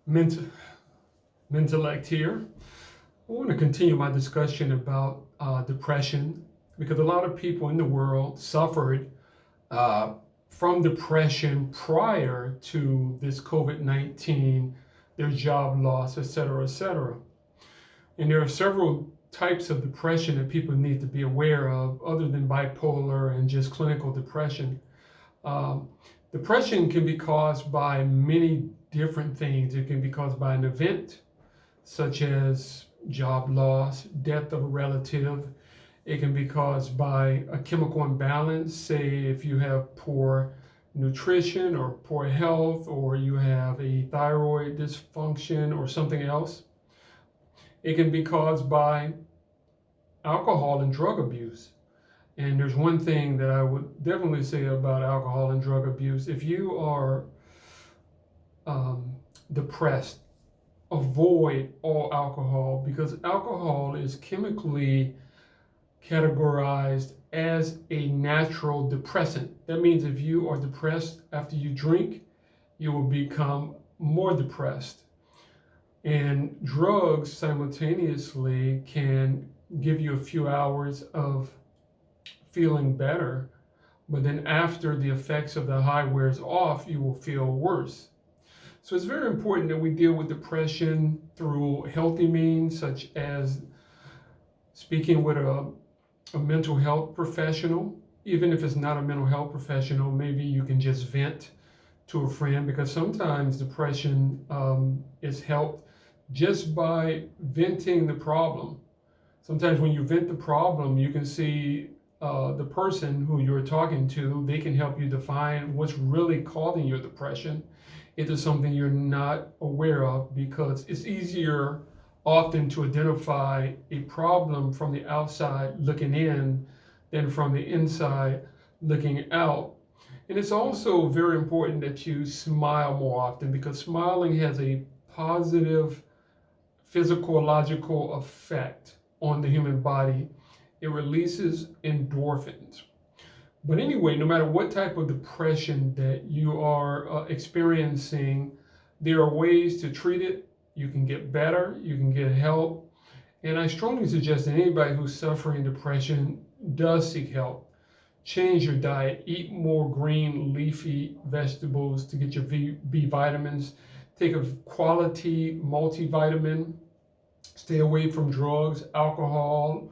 mental Mentellect here. I want to continue my discussion about depression because a lot of people in the world suffered uh, from depression prior to this COVID-19, their job loss, etc., etc. And there are several types of depression that people need to be aware of, other than bipolar and just clinical depression. Um, Depression can be caused by many different things. It can be caused by an event, such as job loss, death of a relative. It can be caused by a chemical imbalance, say if you have poor nutrition or poor health, or you have a thyroid dysfunction or something else. It can be caused by alcohol and drug abuse. And there's one thing that I would definitely say about alcohol and drug abuse. If you are depressed, avoid all alcohol because alcohol is chemically categorized as a natural depressant. That means if you are depressed after you drink, you will become more depressed. And drugs simultaneously can give you a few hours of feeling better, but then after the effects of the high wears off, you will feel worse. So it's very important that we deal with depression through healthy means, such as speaking with a mental health professional. Even if it's not a mental health professional, maybe you can just vent to a friend because sometimes depression is helped just by venting the problem. Sometimes when you vent the problem, you can see the person who you're talking to, they can help you define what's really causing your depression. It is something you're not aware of because it's easier often to identify a problem from the outside looking in than from the inside looking out. And it's also very important that you smile more often because smiling has a positive physiological effect on the human body. It releases endorphins. But anyway, no matter what type of depression that you are experiencing, there are ways to treat it. You can get better, you can get help. And I strongly suggest that anybody who's suffering depression does seek help. Change your diet, eat more green leafy vegetables to get your B vitamins. Take a quality multivitamin. Stay away from drugs, alcohol.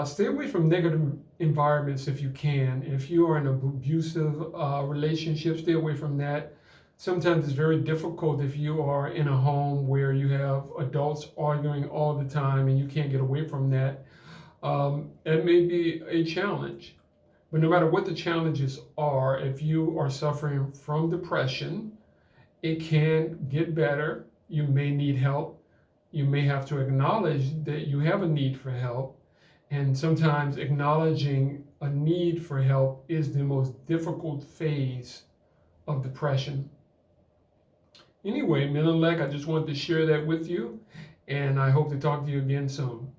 Stay away from negative environments if you can. If you are in an abusive relationship, stay away from that. Sometimes it's very difficult if you are in a home where you have adults arguing all the time and you can't get away from that. It may be a challenge. But no matter what the challenges are, if you are suffering from depression, it can get better. You may need help. You may have to acknowledge that you have a need for help. And sometimes acknowledging a need for help is the most difficult phase of depression. Anyway, Menelek, I just wanted to share that with you, and I hope to talk to you again soon.